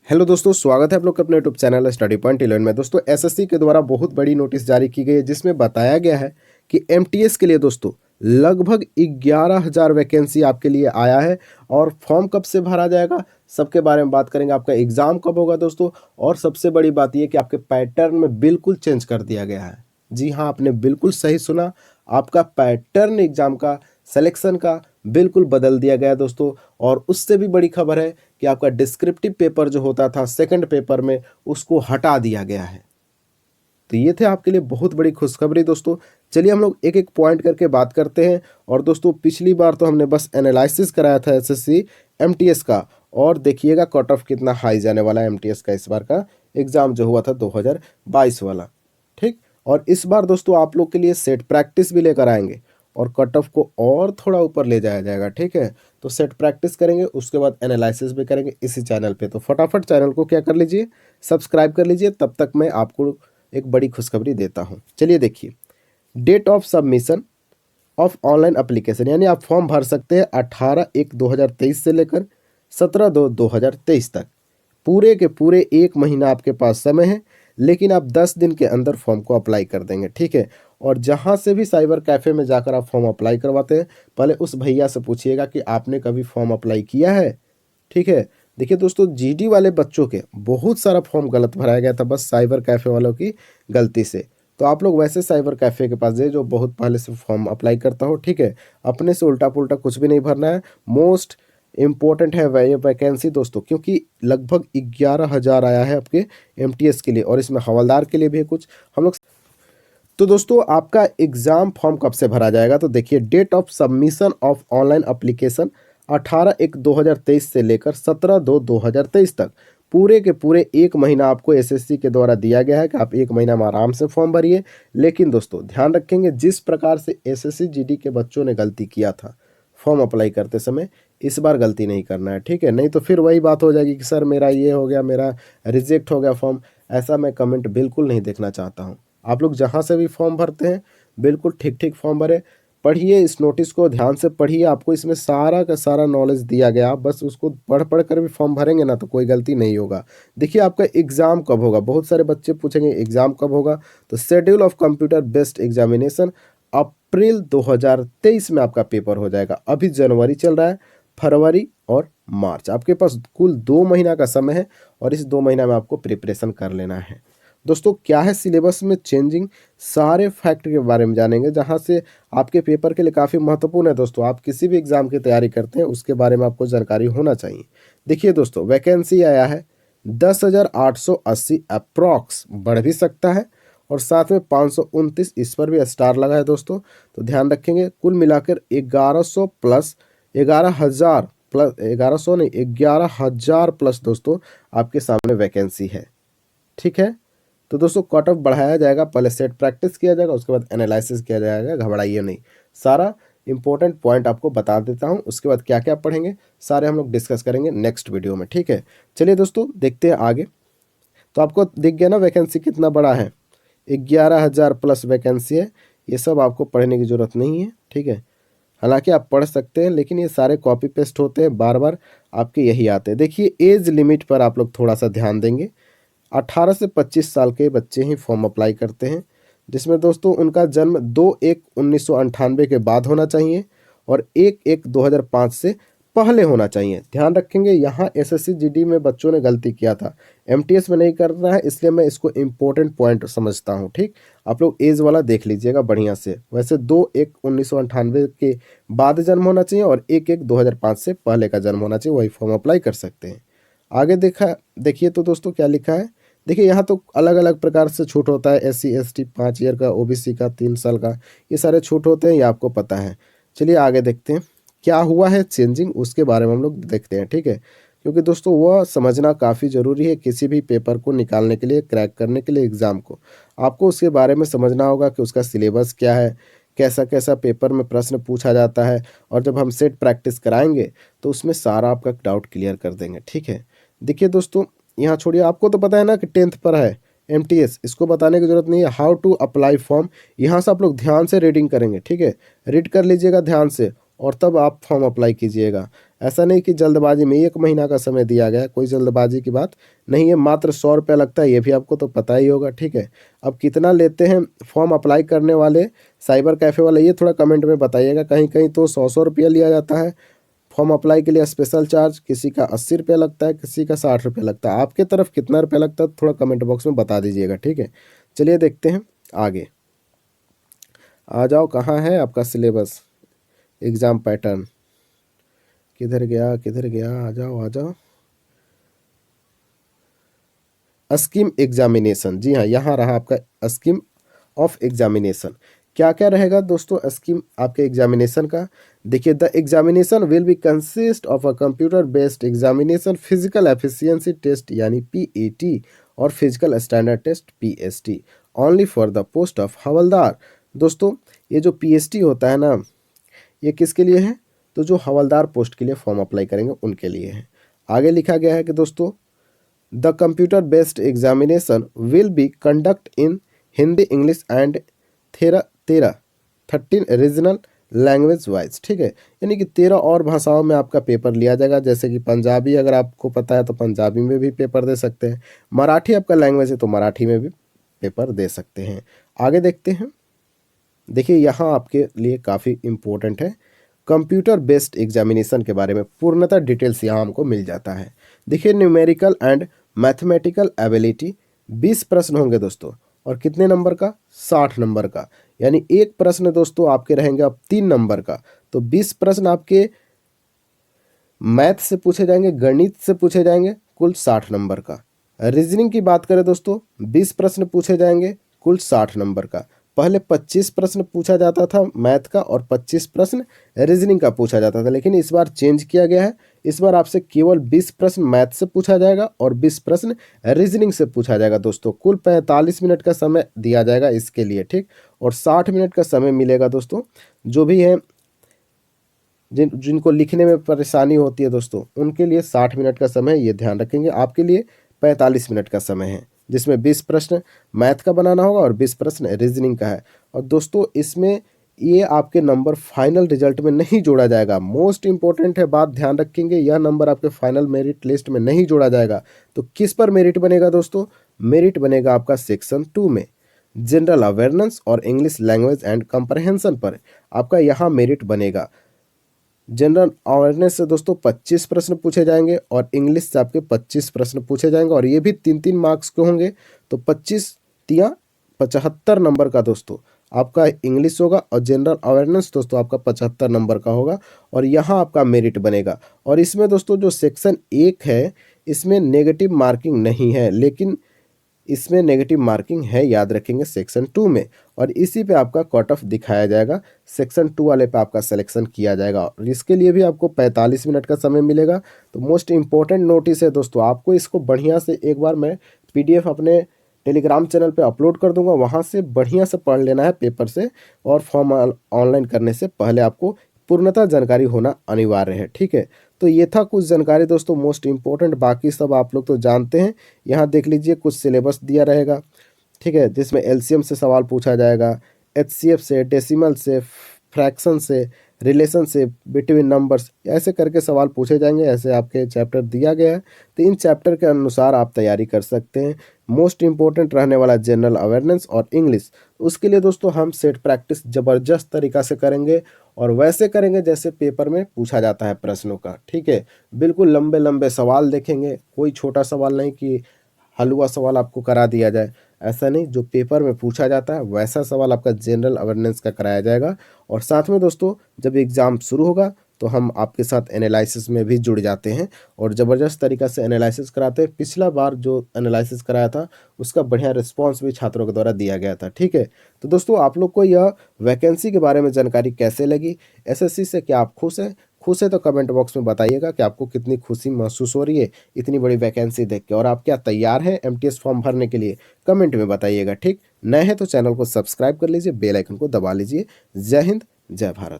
Hello दोस्तों, स्वागत है आप लोग के अपने यूट्यूब चैनल स्टडी पॉइंट 11 में। दोस्तों एसएससी के द्वारा बहुत बड़ी नोटिस जारी की गई है जिसमें बताया गया है कि एमटीएस के लिए दोस्तों लगभग 11,000 वैकेंसी आपके लिए आया है। और फॉर्म कब से भरा जाएगा सबके बारे में बात करेंगे। आपका एग्जाम कब होगा दोस्तों, और सबसे बड़ी बात यह कि आपके पैटर्न में बिल्कुल चेंज कर दिया गया है। जी हाँ, आपने बिल्कुल सही सुना, आपका पैटर्न एग्जाम का सिलेक्शन का बिल्कुल बदल दिया गया है दोस्तों। और उससे भी बड़ी खबर है कि आपका डिस्क्रिप्टिव पेपर जो होता था सेकंड पेपर में, उसको हटा दिया गया है। तो ये थे आपके लिए बहुत बड़ी खुशखबरी दोस्तों। चलिए हम लोग एक एक पॉइंट करके बात करते हैं। और दोस्तों पिछली बार तो हमने बस एनालिसिस कराया था एसएससी एमटीएस का, और देखिएगा कट ऑफ कितना हाई जाने वाला है एमटीएस का इस बार का एग्जाम जो हुआ था 2022 वाला। ठीक, और इस बार दोस्तों आप लोग के लिए सेट प्रैक्टिस भी लेकर आएंगे और कट ऑफ को और थोड़ा ऊपर ले जाया जाएगा। ठीक है, तो सेट प्रैक्टिस करेंगे, उसके बाद एनालिसिस भी करेंगे इसी चैनल पे। तो फटाफट चैनल को क्या कर लीजिए, सब्सक्राइब कर लीजिए। तब तक मैं आपको एक बड़ी खुशखबरी देता हूँ। चलिए देखिए, date of submission of online application, यानी आप फॉर्म भर सकते हैं 18/1/2023 से लेकर 17/2/2023 तक। पूरे के पूरे एक महीना आपके पास समय है, लेकिन आप 10 दिन के अंदर फॉर्म को अप्लाई कर देंगे। ठीक है, और जहाँ से भी साइबर कैफ़े में जाकर आप फॉर्म अप्लाई करवाते हैं, पहले उस भैया से पूछिएगा कि आपने कभी फॉर्म अप्लाई किया है। ठीक है, देखिए दोस्तों, जीडी वाले बच्चों के बहुत सारा फॉर्म गलत भराया गया था बस साइबर कैफ़े वालों की गलती से। तो आप लोग वैसे साइबर कैफ़े के पास जाइए जो बहुत पहले से फॉर्म अप्लाई करता हो। ठीक है, अपने से उल्टा पुल्टा कुछ भी नहीं भरना है। मोस्ट इम्पोर्टेंट है ये वैकेंसी दोस्तों, क्योंकि लगभग 11,000 आया है आपके एमटीएस के लिए, और इसमें हवलदार के लिए भी है कुछ हम लोग। तो दोस्तों आपका एग्ज़ाम फॉर्म कब से भरा जाएगा, तो देखिए date of submission of online application 18/1/2023 से लेकर 17/2/2023 तक। पूरे के पूरे एक महीना आपको एसएससी के द्वारा दिया गया है कि आप एक महीना में आराम से फॉर्म भरिए। लेकिन दोस्तों ध्यान रखेंगे, जिस प्रकार से एसएससी जीडी के बच्चों ने गलती किया था फॉर्म अप्लाई करते समय, इस बार गलती नहीं करना है। ठीक है, नहीं तो फिर वही बात हो जाएगी कि सर मेरा ये हो गया, मेरा रिजेक्ट हो गया फॉर्म। ऐसा मैं कमेंट बिल्कुल नहीं देखना चाहता हूँ। आप लोग जहाँ से भी फॉर्म भरते हैं बिल्कुल ठीक ठीक फॉर्म भरें। पढ़िए, इस नोटिस को ध्यान से पढ़िए, आपको इसमें सारा का सारा नॉलेज दिया गया। आप बस उसको पढ़ पढ़ कर भी फॉर्म भरेंगे ना तो कोई गलती नहीं होगा। देखिए आपका एग्ज़ाम कब होगा, बहुत सारे बच्चे पूछेंगे एग्ज़ाम कब होगा। तो schedule of computer based examination April 2023 में आपका पेपर हो जाएगा। अभी जनवरी चल रहा है, फरवरी और मार्च आपके पास कुल 2 महीना का समय है, और इस 2 महीना में आपको प्रिपरेशन कर लेना है। दोस्तों क्या है सिलेबस में चेंजिंग, सारे फैक्ट के बारे में जानेंगे, जहां से आपके पेपर के लिए काफ़ी महत्वपूर्ण है। दोस्तों आप किसी भी एग्ज़ाम की तैयारी करते हैं उसके बारे में आपको जानकारी होना चाहिए। देखिए दोस्तों, वैकेंसी आया है 10,880 अप्रॉक्स, बढ़ भी सकता है, और साथ में 529 इस पर भी स्टार लगा है दोस्तों। तो ध्यान रखेंगे, कुल मिलाकर 1100 प्लस 11,000 प्लस 1100 नहीं 11,000 प्लस दोस्तों आपके सामने वैकेंसी है। ठीक है, तो दोस्तों कट ऑफ बढ़ाया जाएगा, पहले सेट प्रैक्टिस किया जाएगा, उसके बाद एनालिसिस किया जाएगा। घबराइए नहीं, सारा इंपॉर्टेंट पॉइंट आपको बता देता हूँ। उसके बाद क्या क्या पढ़ेंगे सारे हम लोग डिस्कस करेंगे नेक्स्ट वीडियो में। ठीक है, चलिए दोस्तों देखते हैं आगे। तो आपको दिख गया ना वैकेंसी कितना बड़ा है, 11,000 प्लस वैकेंसी है। ये सब आपको पढ़ने की ज़रूरत नहीं है। ठीक है, हालांकि आप पढ़ सकते हैं, लेकिन ये सारे कॉपी पेस्ट होते हैं, बार बार आपके यही आते हैं। देखिए एज लिमिट पर आप लोग थोड़ा सा ध्यान देंगे। 18 से 25 साल के बच्चे ही फॉर्म अप्लाई करते हैं, जिसमें दोस्तों उनका जन्म 2/1/1998 के बाद होना चाहिए और 1/1/2005 से पहले होना चाहिए। ध्यान रखेंगे, यहाँ एसएससी जीडी में बच्चों ने गलती किया था, एमटीएस में नहीं करना है, इसलिए मैं इसको इम्पोर्टेंट पॉइंट समझता हूँ। ठीक, आप लोग एज वाला देख लीजिएगा बढ़िया से। वैसे 2/1/1998 के बाद जन्म होना चाहिए और 1/1/2005 से पहले का जन्म होना चाहिए, वही फॉर्म अप्लाई कर सकते हैं। आगे देखिए तो दोस्तों क्या लिखा है। देखिए यहाँ तो अलग अलग प्रकार से छूट होता है, एससी एसटी 5 ईयर का, ओबीसी का 3 साल का, ये सारे छूट होते हैं, ये आपको पता है। चलिए आगे देखते हैं क्या हुआ है चेंजिंग, उसके बारे में हम लोग देखते हैं। ठीक है, क्योंकि दोस्तों वह समझना काफ़ी ज़रूरी है, किसी भी पेपर को निकालने के लिए, क्रैक करने के लिए एग्ज़ाम को आपको उसके बारे में समझना होगा कि उसका सिलेबस क्या है, कैसा कैसा पेपर में प्रश्न पूछा जाता है। और जब हम सेट प्रैक्टिस कराएंगे तो उसमें सारा आपका डाउट क्लियर कर देंगे। ठीक है, देखिए दोस्तों यहाँ छोड़िए, आपको तो पता है ना कि 10th पर है एमटीएस, इसको बताने की जरूरत नहीं है। हाउ टू अप्लाई फॉर्म, यहाँ से आप लोग ध्यान से रीडिंग करेंगे। ठीक है, रीड कर लीजिएगा ध्यान से, और तब आप फॉर्म अप्लाई कीजिएगा। ऐसा नहीं कि जल्दबाजी में 1 महीना का समय दिया गया है, कोई जल्दबाजी की बात नहीं है। मात्र 100 रुपया लगता है, ये भी आपको तो पता ही होगा, ठीक है। अब कितना लेते हैं फॉर्म अप्लाई करने वाले साइबर कैफ़े वाले, ये थोड़ा कमेंट में बताइएगा। कहीं कहीं तो 100 रुपया लिया जाता है फॉर्म अप्लाई के लिए स्पेशल चार्ज, किसी का 80 रुपया लगता है, किसी का 60 रुपया लगता है। आपके तरफ कितना रुपया लगता है थोड़ा कमेंट बॉक्स में बता दीजिएगा, ठीक है। चलिए देखते हैं आगे। आ जाओ, कहाँ है आपका सिलेबस, एग्ज़ाम पैटर्न, किधर गया किधर गया, आ जाओ आ जाओ। स्कीम एग्जामिनेशन, जी हाँ, यहाँ रहा आपका स्कीम ऑफ एग्जामिनेशन। क्या क्या रहेगा दोस्तों स्कीम आपके एग्जामिनेशन का? देखिए, the examination will be consist of a computer based examination, physical efficiency test यानी पीईटी और physical standard test PST, only for the post of हवलदार। दोस्तों ये जो पीएसटी होता है ना, ये किसके लिए है? तो जो हवलदार पोस्ट के लिए फॉर्म अप्लाई करेंगे उनके लिए है। आगे लिखा गया है कि दोस्तों the computer based examination will B conduct in Hindi, English and 13 regional language wise, ठीक है। यानी कि 13 और भाषाओं में आपका पेपर लिया जाएगा। जैसे कि पंजाबी अगर आपको पता है तो पंजाबी में भी पेपर दे सकते हैं, मराठी आपका लैंग्वेज है तो मराठी में भी पेपर दे सकते हैं। आगे देखते हैं। देखिए यहाँ आपके लिए काफ़ी इम्पोर्टेंट है, कंप्यूटर बेस्ड एग्जामिनेशन के बारे में पूर्णतः डिटेल्स यहाँ हमको मिल जाता है। देखिए, न्यूमेरिकल एंड मैथमेटिकल एबिलिटी 20 प्रश्न होंगे दोस्तों, और कितने नंबर का? 60 नंबर का। यानी एक प्रश्न दोस्तों आपके रहेंगे अब 3 नंबर का। तो 20 प्रश्न आपके मैथ से पूछे जाएंगे, गणित से पूछे जाएंगे, कुल 60 नंबर का। रीजनिंग की बात करें दोस्तों, 20 प्रश्न पूछे जाएंगे, कुल 60 नंबर का। पहले 25 प्रश्न पूछा जाता था मैथ का और 25 प्रश्न रीजनिंग का पूछा जाता था, लेकिन इस बार चेंज किया गया है। इस बार आपसे केवल 20 प्रश्न मैथ से पूछा जाएगा और 20 प्रश्न रीजनिंग से पूछा जाएगा दोस्तों। कुल 45 मिनट का समय दिया जाएगा इसके लिए, ठीक। और 60 मिनट का समय मिलेगा दोस्तों जो भी है जिनको लिखने में परेशानी होती है दोस्तों, उनके लिए 60 मिनट का समय, ये ध्यान रखेंगे। आपके लिए 45 मिनट का समय है, जिसमें 20 प्रश्न मैथ का बनाना होगा और 20 प्रश्न रीजनिंग का है। और दोस्तों इसमें ये आपके नंबर फाइनल रिजल्ट में नहीं जोड़ा जाएगा। मोस्ट इंपॉर्टेंट है, बात ध्यान रखेंगे, यह नंबर आपके फाइनल मेरिट लिस्ट में नहीं जोड़ा जाएगा। तो किस पर मेरिट बनेगा दोस्तों? मेरिट बनेगा आपका सेक्शन 2 में, जनरल अवेयरनेस और इंग्लिश लैंग्वेज एंड कंप्रहेंशन पर आपका यहाँ मेरिट बनेगा। जनरल अवेयरनेस से दोस्तों 25 प्रश्न पूछे जाएंगे और इंग्लिश से आपके 25 प्रश्न पूछे जाएंगे, और ये भी 3-3 मार्क्स के होंगे। तो 25 तिया 75 नंबर का दोस्तों आपका इंग्लिश होगा, और जनरल अवेयरनेस दोस्तों आपका 75 नंबर का होगा, और यहाँ आपका मेरिट बनेगा। और इसमें दोस्तों जो सेक्शन 1 है, इसमें नेगेटिव मार्किंग नहीं है, लेकिन इसमें नेगेटिव मार्किंग है, याद रखेंगे, सेक्शन 2 में। और इसी पे आपका कट ऑफ दिखाया जाएगा, सेक्शन 2 वाले पे आपका सिलेक्शन किया जाएगा, और इसके लिए भी आपको 45 मिनट का समय मिलेगा। तो मोस्ट इंपॉर्टेंट नोटिस है दोस्तों, आपको इसको बढ़िया से एक बार मैं PDF अपने टेलीग्राम चैनल पे अपलोड कर दूंगा, वहाँ से बढ़िया से पढ़ लेना है पेपर से, और फॉर्म ऑनलाइन करने से पहले आपको पूर्णतः जानकारी होना अनिवार्य है, ठीक है। तो ये था कुछ जानकारी दोस्तों मोस्ट इंपॉर्टेंट, बाकी सब आप लोग तो जानते हैं। यहाँ देख लीजिए कुछ सिलेबस दिया रहेगा, ठीक है, जिसमें LCM से सवाल पूछा जाएगा, HCF से, डेसिमल से, फ्रैक्शन से, रिलेशन से, बिटवीन नंबर्स, ऐसे करके सवाल पूछे जाएंगे। ऐसे आपके चैप्टर दिया गया है, तो इन चैप्टर के अनुसार आप तैयारी कर सकते हैं। मोस्ट इंपॉर्टेंट रहने वाला जनरल अवेयरनेस और इंग्लिश, उसके लिए दोस्तों हम सेट प्रैक्टिस ज़बरदस्त तरीक़ा से करेंगे, और वैसे करेंगे जैसे पेपर में पूछा जाता है प्रश्नों का, ठीक है। बिल्कुल लंबे लंबे सवाल देखेंगे, कोई छोटा सवाल नहीं कि हलवा सवाल आपको करा दिया जाए, ऐसा नहीं। जो पेपर में पूछा जाता है वैसा सवाल आपका जनरल अवेयरनेस का कराया जाएगा। और साथ में दोस्तों जब एग्ज़ाम शुरू होगा तो हम आपके साथ एनालिसिस में भी जुड़ जाते हैं, और ज़बरदस्त तरीक़ा से एनालिसिस कराते हैं। पिछला बार जो एनालिसिस कराया था उसका बढ़िया रिस्पांस भी छात्रों के द्वारा दिया गया था, ठीक है। तो दोस्तों आप लोग को यह वैकेंसी के बारे में जानकारी कैसे लगी, SSC से क्या आप खुश हैं? खुश है तो कमेंट बॉक्स में बताइएगा कि आपको कितनी खुशी महसूस हो रही है इतनी बड़ी वैकेंसी देख के, और आप क्या तैयार हैं MTS फॉर्म भरने के लिए, कमेंट में बताइएगा, ठीक। नए हैं तो चैनल को सब्सक्राइब कर लीजिए, बेल आइकन को दबा लीजिए। जय हिंद, जय भारत।